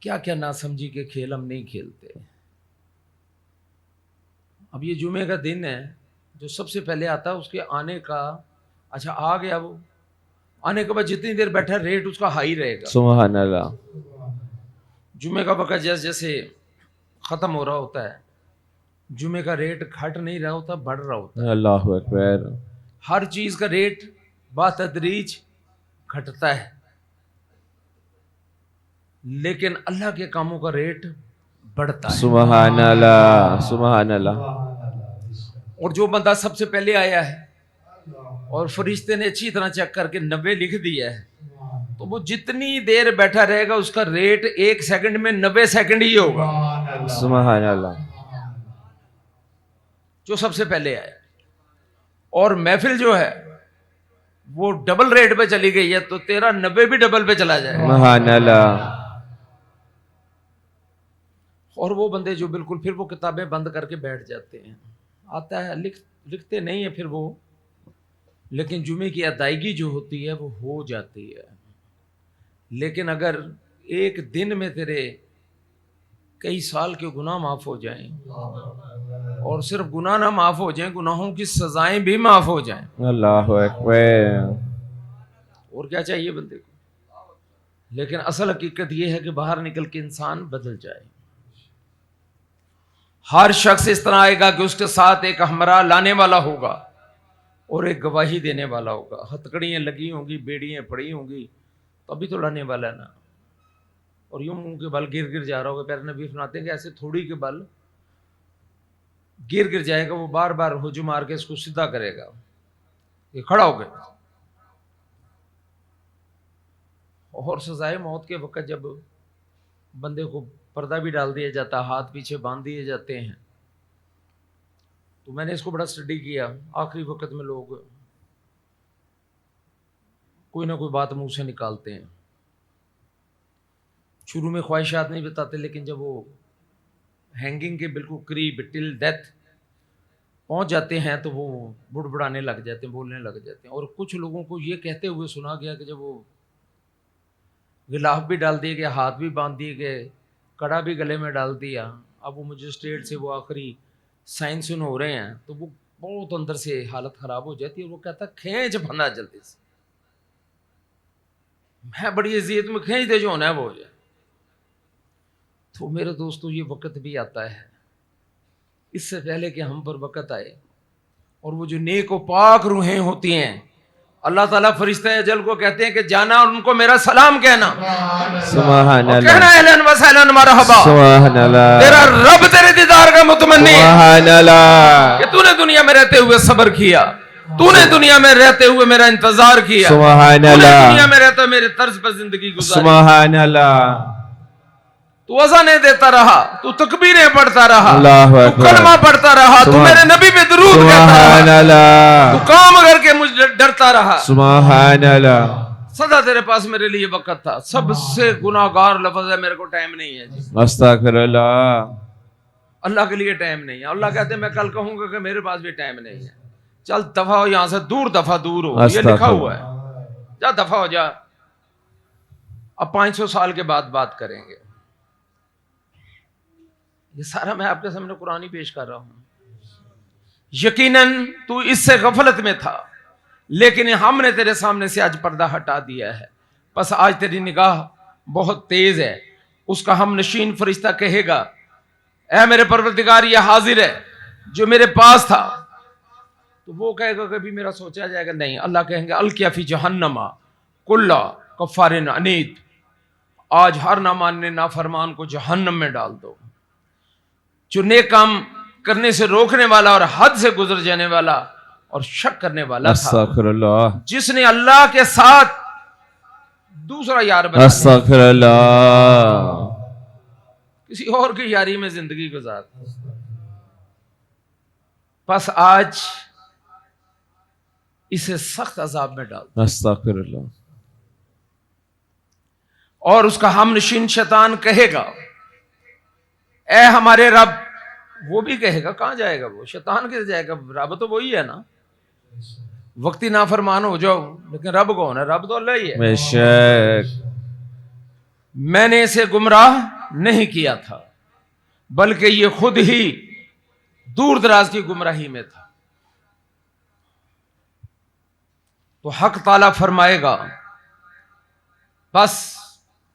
کیا کیا ناسمجھی کے کھیل ہم نہیں کھیلتے. اب یہ جمعے کا دن ہے جو سب سے پہلے آتا ہے, اس کے آنے کا اچھا آ گیا, وہ آنے کے بعد جتنی دیر بیٹھا ریٹ اس کا ہائی رہے گا. سبحان اللہ. جمعے کا وقت جیسے جیسے ختم ہو رہا ہوتا ہے جمعے کا ریٹ گھٹ نہیں رہا ہوتا, بڑھ رہا ہوتا ہے. اللہ اکبر. ہر چیز کا ریٹ بتدریج گھٹتا ہے, لیکن اللہ کے کاموں کا ریٹ بڑھتا ہے. سبحان اللہ. سبحان اللہ. اور جو بندہ سب سے پہلے آیا ہے اور فرشتے نے اچھی طرح چیک کر کے 90 لکھ دیا ہے تو وہ جتنی دیر بیٹھا رہے گا اس کا ریٹ 1 سیکنڈ میں 90 سیکنڈ ہی ہوگا. سبحان اللہ. جو سب سے پہلے آیا. اور محفل جو ہے وہ ڈبل ریٹ پہ چلی گئی ہے تو تیرا 90 بھی ڈبل پہ چلا جائے. سبحان اللہ. اور وہ بندے جو بالکل پھر وہ کتابیں بند کر کے بیٹھ جاتے ہیں, آتا ہے لکھتے نہیں ہیں پھر وہ, لیکن جمعے کی ادائیگی جو ہوتی ہے وہ ہو جاتی ہے. لیکن اگر ایک دن میں تیرے کئی سال کے گناہ معاف ہو جائیں, اور صرف گناہ نہ معاف ہو جائیں, گناہوں کی سزائیں بھی معاف ہو جائیں, اللہ اکبر. اور کیا چاہیے بندے کو. لیکن اصل حقیقت یہ ہے کہ باہر نکل کے انسان بدل جائے. ہر شخص اس طرح آئے گا کہ اس کے ساتھ ایک ہمراہ لانے والا ہوگا اور ایک گواہی دینے والا ہوگا. ہتکڑیاں لگی ہوں گی, بیڑیاں پڑی ہوں گی, تبھی تو لانے والا ہے نا. اور یوں منہ کے بل گر جا رہا ہوگا. پیارے نبی فرماتے ہیں کہ ایسے تھوڑی کے بل گر جائے گا, وہ بار بار ہجوم مار کے اس کو سیدھا کرے گا, یہ کھڑا ہو گیا. اور سزائے موت کے وقت جب بندے کو پردہ بھی ڈال دیا جاتا, ہاتھ پیچھے باندھ دیے جاتے ہیں, تو میں نے اس کو بڑا اسٹڈی کیا. آخری وقت میں لوگ کوئی نہ کوئی بات منہ سے نکالتے ہیں. شروع میں خواہشات نہیں بتاتے, لیکن جب وہ ہینگنگ کے بالکل قریب ٹل ڈیتھ پہنچ جاتے ہیں تو وہ بڑبڑانے لگ جاتے ہیں, بولنے لگ جاتے ہیں. اور کچھ لوگوں کو یہ کہتے ہوئے سنا گیا کہ جب وہ غلاف بھی ڈال دیے گئے, ہاتھ بھی باندھ دیے گئے, کڑا بھی گلے میں ڈال دیا, اب وہ مجسٹریٹ سے وہ آخری سائن سن ہو رہے ہیں, تو وہ بہت اندر سے حالت خراب ہو جاتی ہے. وہ کہتا کھینچ بنا جلدی سے, میں بڑی اذیت میں, کھینچ دے جو ہونا ہے وہ ہو جائے. تو میرے دوستو یہ وقت بھی آتا ہے, اس سے پہلے کہ ہم پر وقت آئے, اور وہ جو نیک و پاک روحیں ہوتی ہیں اللہ تعالیٰ فرشتہ اجل کو کہتے ہیں کہ جانا اور ان کو میرا سلام کہنا، سبحان اور اللہ، کہنا اہلاً و سہلاً مرحبا، سبحان اللہ، تیرا رب تیرے دیدار کا متمنی ہے سبحان اللہ، کہ تو نے دنیا میں رہتے ہوئے صبر کیا، تو نے دنیا میں رہتے ہوئے میرا انتظار کیا، سبحان تو نے اللہ، دنیا میں رہتے ہوئے میرے طرز پر زندگی گزاری، سبحان اللہ، تو اذانیں دیتا رہا، تو تکبیریں پڑھتا رہا، اللہ تو اکبر، کلمہ پڑھتا رہا، تو سبحان- میرے نبی پہ درود کہتا سبحان رہا، اللہ، تو کام کر کے مجھ ڈرتا رہا، سبحان اللہ، سدا تیرے پاس میرے لیے وقت تھا، سب سے گناہگار لفظ ہے، میرے کو ٹائم نہیں ہے جی، استغفر اللہ، اللہ کے لیے ٹائم نہیں ہے، اللہ کہتے ہیں میں کل کہوں گا کہ میرے پاس بھی ٹائم نہیں ہے، چل دفع ہو یہاں سے دور، دفع دور ہو، یہ لکھا ہوا ہے، جا دفع ہو جا، اب 500 سال کے بعد بات کریں گے، یہ سارا میں آپ کے سامنے قرآن ہی پیش کر رہا ہوں، یقیناً تو اس سے غفلت میں تھا، لیکن ہم نے تیرے سامنے سے آج پردہ ہٹا دیا ہے، بس آج تیری نگاہ بہت تیز ہے، اس کا ہم نشین فرشتہ کہے گا اے میرے پروردگار یہ حاضر ہے جو میرے پاس تھا، تو وہ کہے گا کبھی میرا سوچا جائے گا نہیں، اللہ کہیں گے القیا فی جہنم کل کفار عنید، آج ہر ناماننے نافرمان کو جہنم میں ڈال دو، جو نیک کام کرنے سے روکنے والا اور حد سے گزر جانے والا اور شک کرنے والا تھا، استغفر اللہ، جس نے اللہ کے ساتھ دوسرا یار بنا لیا، استغفر اللہ، کسی اور کی یاری میں زندگی گزار، بس آج اسے سخت عذاب میں ڈال، استغفر اللہ، اور اس کا ہم نشین شیطان کہے گا اے ہمارے رب، وہ بھی کہے گا کہاں جائے گا وہ، شیطان کدھر جائے گا، رب تو وہی ہے نا، وقتی نافرمان ہو جاؤ لیکن رب کون ہے، رب تو اللہ ہی ہے، بے شک، میں نے اسے گمراہ نہیں کیا تھا بلکہ یہ خود ہی دور دراز کی گمراہی میں تھا، تو حق تعالیٰ فرمائے گا بس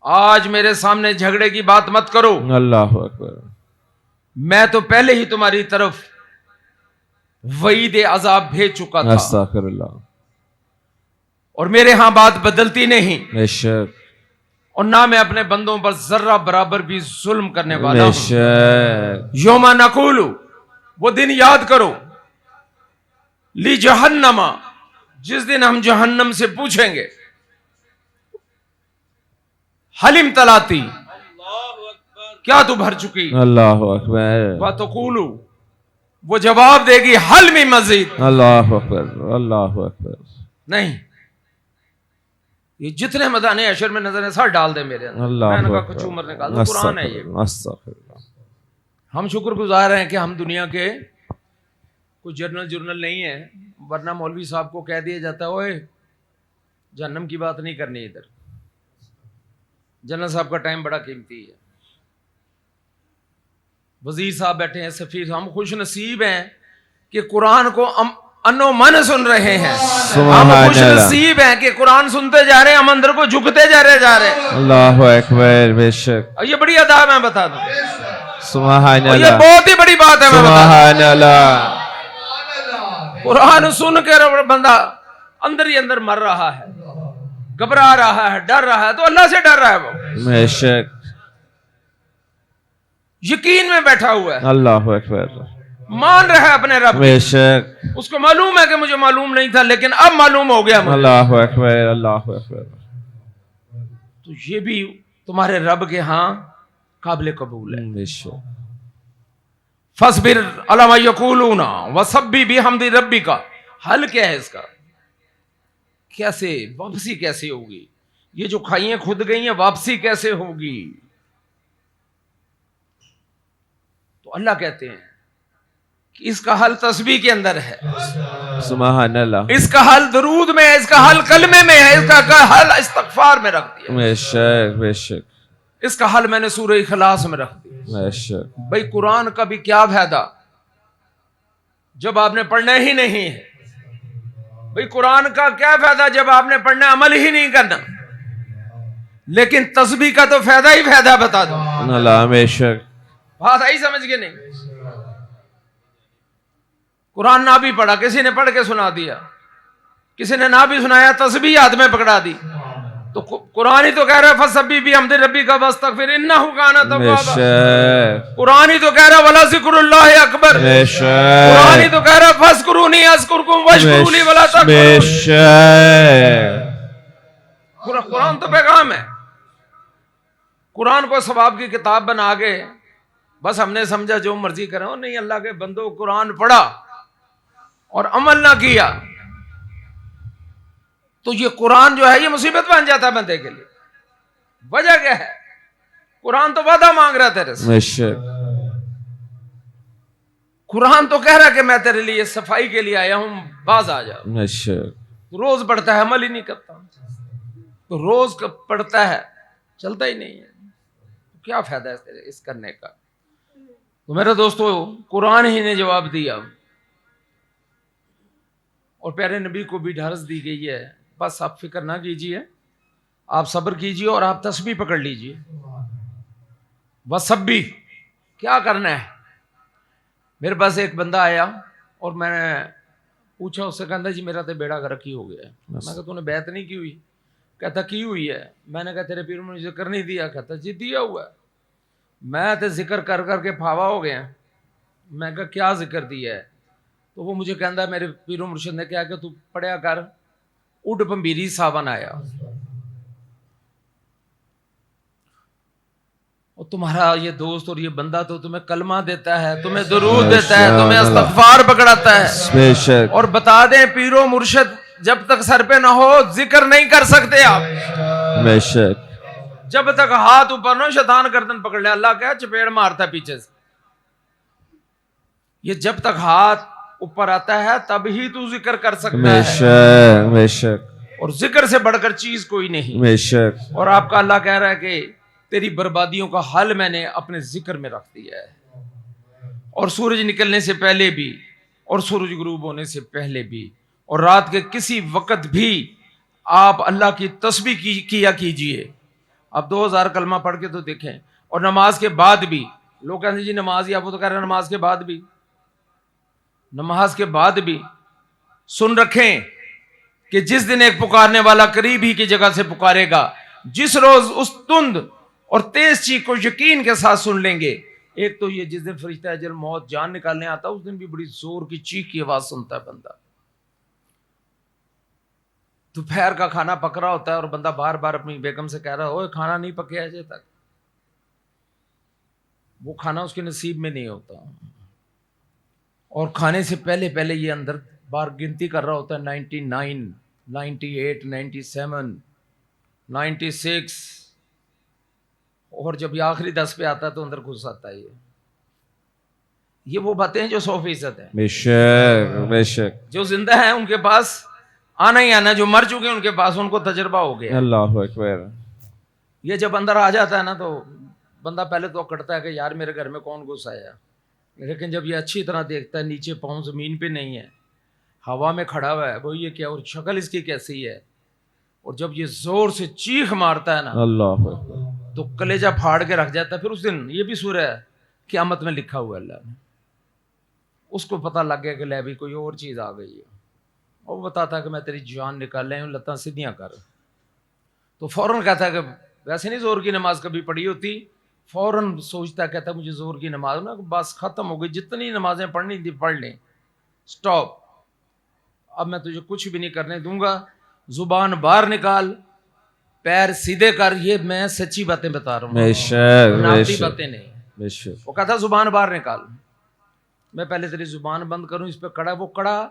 آج میرے سامنے جھگڑے کی بات مت کرو، اللہ اکبر، میں تو پہلے ہی تمہاری طرف وعید عذاب بھیج چکا تھا، استغفر اللہ، اور میرے ہاں بات بدلتی نہیں، بے شک، اور نہ میں اپنے بندوں پر ذرہ برابر بھی ظلم کرنے والا بے ہوں، شک، یوم نقول، وہ دن یاد کرو، لی جہنم، جس دن ہم جہنم سے پوچھیں گے حلیم تلاتی، کیا تو بھر چکی، اللہ اکبر، وَتَقُولُ، وہ جواب دے گی حل میں مزید، اللہ اکبر، اللہ اکبر، نہیں، یہ جتنے میدان حشر میں نظر ہیں سر ڈال دے میرے اندر، اللہ میں نے کہا اکبر، کچھ عمر نکال دو، قرآن ہے یہ، استغفر اللہ، ہم شکر گزار ہیں کہ ہم دنیا کے کوئی جرنل نہیں ہے، ورنہ مولوی صاحب کو کہہ دیا جاتا ہے اوئے جہنم کی بات نہیں کرنی ادھر، جنرل صاحب کا ٹائم بڑا قیمتی ہے، وزیر صاحب بیٹھے ہیں، سفیر، ہم خوش نصیب ہیں کہ قرآن کو انو من سن رہے ہیں، ہم خوش نصیب ہیں کہ قرآن سنتے جا رہے ہیں، ہم اندر کو جھکتے جا رہے ہیں، اللہ اکبر، بے شک، اور یہ بڑی ادا میں بتا دوں، سبحان اور یہ اللہ، بہت ہی بڑی بات ہے، میں بتا سبحان اللہ، دوں، قرآن سن کے بندہ اندر ہی اندر مر رہا ہے، گھبرا رہا ہے، ڈر رہا ہے، تو اللہ سے ڈر رہا ہے، وہ بے شک، یقین میں بیٹھا ہوا ہے، اللہ اکبر، مان رہا ہے اپنے رب، بے شک، اس کو معلوم ہے کہ مجھے معلوم نہیں تھا لیکن اب معلوم ہو گیا مجھے، اللہ اکبر، اللہ اکبر، تو یہ بھی تمہارے رب کے ہاں قابل قبول ہے، بے شک، فَاصْبِرْ عَلَىٰ مَا يَقُولُونَ وَسَبِّحْ بِحَمْدِ رَبِّكَ، حل کیا ہے اس کا، کیسے واپسی کیسے ہوگی، یہ جو کھائیاں کھد گئی ہیں واپسی کیسے ہوگی، تو اللہ کہتے ہیں کہ اس کا حل تسبیح کے اندر ہے، سبحان اللہ، اس کا حل درود میں ہے، اس کا حل کلمے میں ہے، اس کا حل استغفار میں رکھ دیا، بے شک، بے شک، اس کا حل میں نے سورہ اخلاص میں رکھ دیا، بے شک، بھئی قرآن کا بھی کیا فائدہ جب آپ نے پڑھنا ہی نہیں ہے، بھئی قرآن کا کیا فائدہ جب آپ نے پڑھنا عمل ہی نہیں کرنا، لیکن تسبیح کا تو فائدہ ہی فائدہ بتا دو، اللہ، بے شک، بات آئی سمجھ کے نہیں، قرآن نہ بھی پڑھا، کسی نے پڑھ کے سنا دیا، کسی نے نہ بھی سنایا تسبیح ہاتھ میں پکڑا دی. تو قرآن ہی تو کہہ رہا ہے فسبح بحمد ربک واستغفر انہ کان بے توابا. شک قرآن ہی تو کہہ رہا ہے ولا ذکر اللہ اکبر. بے قرآن ہی شک تو کہہ رہا ہے فاذکرونی اذکرکم واشکروا لی ولا بے تکفرون. شک قرآن تو پیغام ہے. قرآن کو ثواب کی کتاب بنا کے بس ہم نے سمجھا جو مرضی کریں. اور نہیں، اللہ کے بندوں قرآن پڑھا اور عمل نہ کیا تو یہ قرآن جو ہے یہ مصیبت بن جاتا ہے بندے کے لیے. وجہ کیا ہے؟ قرآن تو وعدہ مانگ رہا ہے تیرے سے. بے شک قرآن تو کہہ رہا ہے کہ میں تیرے لیے صفائی کے لیے آیا ہوں، باز آ جا. بے شک روز پڑھتا ہے عمل ہی نہیں کرتا. تو روز پڑھتا ہے چلتا ہی نہیں ہے، کیا فائدہ ہے تیرے اس کرنے کا؟ تو میرے دوستو، قرآن ہی نے جواب دیا اور پیارے نبی کو بھی ڈھارس دی گئی ہے. بس آپ فکر نہ کیجئے، آپ صبر کیجئے اور آپ تسبیح پکڑ لیجئے. وسبح کیا کرنا ہے؟ میرے پاس ایک بندہ آیا اور میں نے پوچھا اس سے، کہتا جی میرا تو بیڑا گرک ہی ہو گیا ہے. میں کہا تو نے بیعت نہیں کی ہوئی؟ کہتا کی ہوئی ہے. میں نے کہا تیرے پیر نے ذکر نہیں دیا؟ کہتا جی دیا ہوا ہے. میں تو ذکر کر کر کے پھاوا ہو گیا. میں کہا کیا ذکر دیا ہے؟ تو وہ مجھے کہتا ہے میرے پیر و مرشد نے کہا کہ تو پڑھیا کر اڈ بمبیری ساون آیا. اور تمہارا یہ دوست اور یہ بندہ تو تمہیں کلمہ دیتا ہے، تمہیں درود دیتا ہے، تمہیں استغفار پکڑاتا ہے. بے شک اور بتا دیں پیر و مرشد جب تک سر پہ نہ ہو ذکر نہیں کر سکتے آپ. بے شک جب تک ہاتھ اوپر نہ شیطان گردن پکڑ لے. اللہ کیا چپیڑ مارتا ہے پیچھے سے. یہ جب تک ہاتھ اوپر آتا ہے تب ہی تو ذکر کر سکتا بے ہے. شک بے شک اور ذکر سے بڑھ کر چیز کوئی نہیں. بے شک اور آپ کا اللہ کہہ رہا ہے کہ تیری بربادیوں کا حل میں نے اپنے ذکر میں رکھ دیا ہے. اور سورج نکلنے سے پہلے بھی اور سورج غروب ہونے سے پہلے بھی اور رات کے کسی وقت بھی آپ اللہ کی تسبیح کیا کیجئے. آپ 2000 کلمہ پڑھ کے تو دیکھیں. اور نماز کے بعد بھی لوگ کہتے ہیں جی نماز ہی، آپ وہ تو کہہ رہے ہیں نماز کے بعد بھی. نماز کے بعد بھی سن رکھیں کہ جس دن ایک پکارنے والا قریب ہی کی جگہ سے پکارے گا، جس روز اس تند اور تیز چیخ کو یقین کے ساتھ سن لیں گے. ایک تو یہ جس دن فرشتہ اجل موت جان نکالنے آتا اس دن بھی بڑی زور کی چیخ کی آواز سنتا ہے بندہ. دوپہر کا کھانا پک رہا ہوتا ہے اور بندہ بار بار اپنی بیگم سے کہہ رہا ہے اوے کھانا نہیں پکیا اجے تک. وہ کھانا اس کے نصیب میں نہیں ہوتا. اور کھانے سے پہلے پہلے یہ اندر بار گنتی کر رہا ہوتا ہے 99 98 97 96. اور جب یہ آخری 10 پہ آتا ہے تو اندر گھس آتا ہے. یہ وہ باتیں ہیں جو 100% ہیں. بے شک بے شک جو زندہ ہیں ان کے پاس آنا ہی آنا، جو مر چکے ہیں ان کے پاس ان کو تجربہ ہو گیا. اللہ اکبر. یہ جب اندر آ جاتا ہے نا تو بندہ پہلے تو اکڑتا ہے کہ یار میرے گھر میں کون گھس آیا. لیکن جب یہ اچھی طرح دیکھتا ہے نیچے پاؤں زمین پہ نہیں ہے، ہوا میں کھڑا ہوا ہے، وہ یہ کیا اور شکل اس کی کیسی ہے. اور جب یہ زور سے چیخ مارتا ہے نا اللہ اکبر تو کلیجہ پھاڑ کے رکھ جاتا ہے. پھر اس دن یہ بھی سورہ ہے قیامت میں لکھا ہوا ہے اللہ نے. اس کو پتہ لگ گیا کہ لے بھی کوئی اور چیز آ گئی ہے. اور وہ بتاتا ہے کہ میں تیری جان نکال لے ہوں، لتاں سیدھیاں کر. تو فوراً کہتا ہے کہ ویسے نہیں زور کی نماز کبھی پڑھی ہوتی. فوراً سوچتا ہے، کہتا ہے مجھے زور کی نماز نا بس ختم ہو گئی، جتنی نمازیں پڑھنی تھی پڑھ لیں، سٹاپ. اب میں تجھے کچھ بھی نہیں کرنے دوں گا. زبان باہر نکال، پیر سیدھے کر. یہ میں سچی باتیں بتا رہا ہوں، بے شک بے ناپتی شک باتیں نہیں. بے شک. وہ کہتا زبان باہر نکال. میں پہلے تیری زبان بند کروں. اس پہ کڑا. وہ کڑا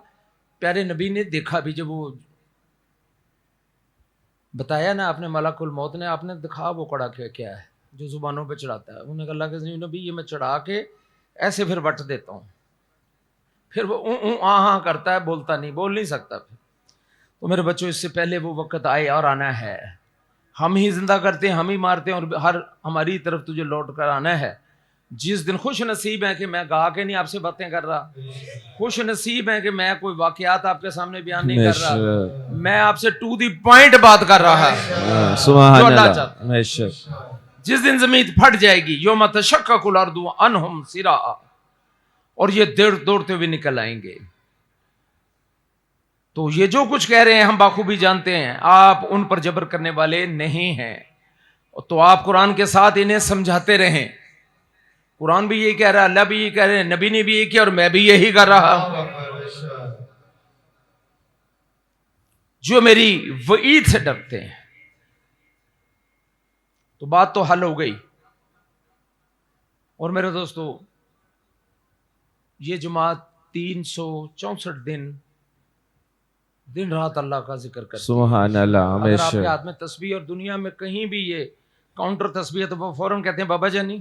پیارے نبی نے دیکھا بھی. جب وہ بتایا نا آپ نے ملک الموت نے، آپ نے دکھا وہ کڑا کیا ہے جو زبانوں پہ چڑھاتا ہے. انہوں نے کہا اللہ کے نبی یہ میں چڑھا کے ایسے پھر وٹ دیتا ہوں. پھر وہ ہاں کرتا ہے، بولتا نہیں، بول نہیں سکتا. پھر تو میرے بچوں اس سے پہلے وہ وقت آئے اور آنا ہے. ہم ہی زندہ کرتے ہیں، ہم ہی مارتے ہیں، اور ہر ہماری طرف تجھے لوٹ کر آنا ہے. جس دن خوش نصیب ہے کہ میں گا کے نہیں آپ سے باتیں کر رہا، خوش نصیب ہے کہ میں کوئی واقعات آپ کے سامنے بیان نہیں کر رہا، میں آپ سے ٹو دی پوائنٹ بات کر رہا ہے سبحان جو اللہ اللہ. چاہتا. بے شک. جس دن زمین پھٹ جائے گی، یوم تشقق الارض عنہم سراء، اور یہ دوڑتے ہوئے نکل آئیں گے. تو یہ جو کچھ کہہ رہے ہیں ہم بخوبی جانتے ہیں آپ ان پر جبر کرنے والے نہیں ہیں، تو آپ قرآن کے ساتھ انہیں سمجھاتے رہیں۔ قرآن بھی یہی کہہ رہا ہے، اللہ بھی یہی کہہ رہے ہیں، نبی نے بھی یہی کیا اور میں بھی یہی کر رہا ہوں۔ جو میری وعید سے ڈرتے ہیں، تو بات تو حل ہو گئی۔ اور میرے دوستو، یہ جماعت 364 دن رات اللہ کا ذکر کرتی ہے۔ سبحان اللہ، اگر آپ ہمیشہ کے ہاتھ میں تسبیح اور دنیا میں کہیں بھی یہ کاؤنٹر تسبیح ہے تو وہ فوراً کہتے ہیں بابا جانی۔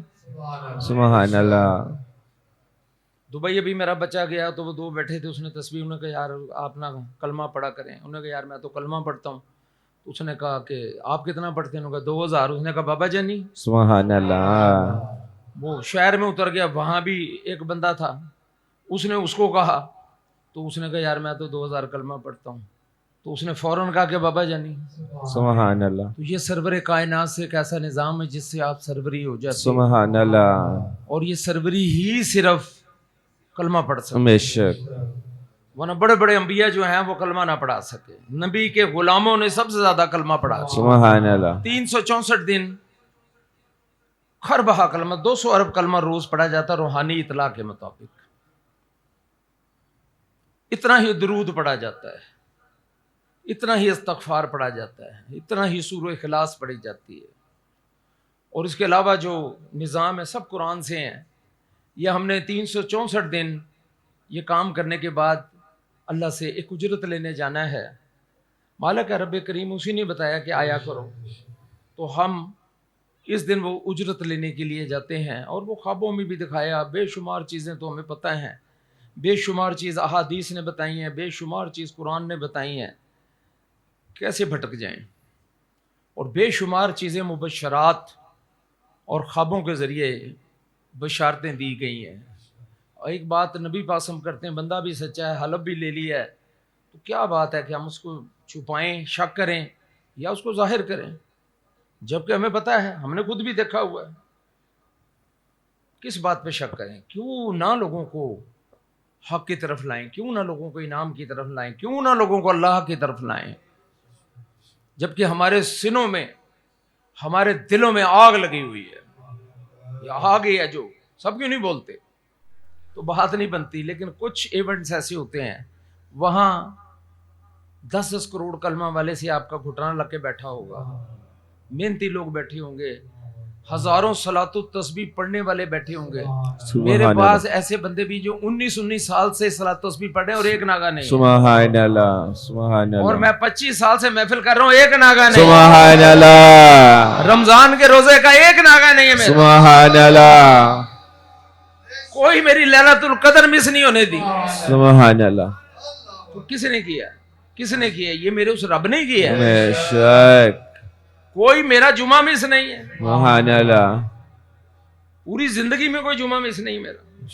سبحان اللہ۔ دبئی ابھی میرا بچہ گیا تو وہ دو بیٹھے تھے، اس نے تسبیح، انہوں نے کہا یار آپ نہ کلمہ پڑھا کریں، انہوں نے کہا یار میں تو کلمہ پڑھتا ہوں۔ اس نے کہا کہ آپ کتنا پڑھتے ہیں؟ انہوں نے کہا 2000۔ اس نے کہا بابا جانی۔ سبحان اللہ۔ وہ شہر میں اتر گیا، وہاں بھی ایک بندہ تھا، اس نے اس کو کہا تو اس نے کہا یار میں تو 2000 کلمہ پڑھتا ہوں۔ تو اس نے فوراً کہا کہ بابا جانی۔ سبحان اللہ۔ تو یہ سرور کائنات سے ایک ایسا نظام ہے جس سے آپ سروری ہو جاتے ہیں، سبحان اللہ، اور یہ سروری ہی صرف کلمہ پڑھ سکتے ہیں، ہمیشہ ورنہ بڑے بڑے انبیاء جو ہیں وہ کلمہ نہ پڑھا سکے۔ نبی کے غلاموں نے سب سے زیادہ کلمہ پڑھا۔ سبحان اللہ۔ 364 دن خربہ کلمہ، 200 ارب کلمہ روز پڑھا جاتا روحانی اطلاع کے مطابق۔ اتنا ہی درود پڑھا جاتا ہے، اتنا ہی استغفار پڑھا جاتا ہے، اتنا ہی سورہ اخلاص پڑھی جاتی ہے۔ اور اس کے علاوہ جو نظام ہے سب قرآن سے ہیں۔ یہ ہم نے 364 دن یہ کام کرنے کے بعد اللہ سے ایک اجرت لینے جانا ہے۔ مالک ہے رب کریم، اسی نے بتایا کہ آیا کرو، تو ہم اس دن وہ اجرت لینے کے لیے جاتے ہیں۔ اور وہ خوابوں میں بھی دکھایا، بے شمار چیزیں تو ہمیں پتہ ہیں، بے شمار چیز احادیث نے بتائی ہیں، بے شمار چیز قرآن نے بتائی ہیں، کیسے بھٹک جائیں۔ اور بے شمار چیزیں مبشرات اور خوابوں کے ذریعے بشارتیں دی گئی ہیں۔ اور ایک بات نبی پاسم کرتے ہیں، بندہ بھی سچا ہے، حلف بھی لے لیا ہے، تو کیا بات ہے کہ ہم اس کو چھپائیں، شک کریں یا اس کو ظاہر کریں، جبکہ ہمیں پتہ ہے، ہم نے خود بھی دیکھا ہوا ہے۔ کس بات پہ شک کریں؟ کیوں نہ لوگوں کو حق کی طرف لائیں، کیوں نہ لوگوں کو انعام کی طرف لائیں، کیوں نہ لوگوں کو اللہ کی طرف لائیں، جبکہ ہمارے سینوں میں، ہمارے دلوں میں آگ لگی ہوئی ہے۔ یہ آگ ہی ہے جو سب کیوں نہیں بولتے، تو بات نہیں بنتی۔ لیکن کچھ ایونٹس ایسے ہوتے ہیں، وہاں 10 کروڑ کلمہ والے سے آپ کا گھٹنا لگ کے بیٹھا ہوگا، محنتی لوگ بیٹھے ہوں گے، ہزاروں صلاۃ و تسبیح پڑھنے والے بیٹھے ہوں گے۔ میرے پاس ایسے بندے بھی جو 19 سال سے صلاۃ و تسبیح پڑھ رہے ہیں اور ایک ناگا نہیں ہے۔ سبحان اللہ، سبحان اللہ۔ اور میں 25 سال سے محفل کر رہا ہوں، ایک ناگا نہیں۔ سبحان اللہ۔ رمضان کے روزے کا ایک ناگا نہیں ہے میرا۔ سبحان اللہ۔ کوئی میری لیلۃ القدر مس نہیں ہونے دی۔ سبحان اللہ۔ تو کس نے کیا؟ کس نے کیا؟ یہ میرے اس رب نے کیا ہے۔ بے شک۔ کوئی میرا جمعہ مس نہیں ہے، سبحان اللہ۔ پوری زندگی میں کوئی جمعہ مس نہیں میرا۔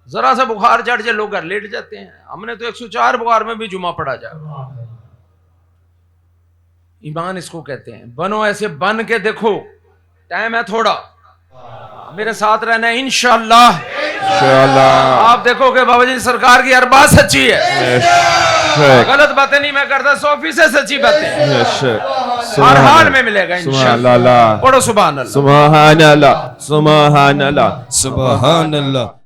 ذرا سا بخار چڑھ جائے لوگ گھر لیٹ جاتے ہیں، ہم نے تو 104 بخار میں بھی جمعہ پڑھا جائے۔ ایمان اس کو کہتے ہیں۔ بنو ایسے بن کے دیکھو، ٹائم ہے تھوڑا، میرے ساتھ رہنا ہے انشاءاللہ۔ انشاءاللہ۔ آپ دیکھو کہ بابا جی سرکار کی ہر بات سچی ہے، بے شک، غلط باتیں نہیں میں کرتا، 100% سچی باتیں بے شک۔ ہر حال میں ملے گا سبحان انشاءاللہ۔ اللہ۔ پڑھو سبحان اللہ۔ سبحان اللہ، سبحان اللہ، سبحان اللہ۔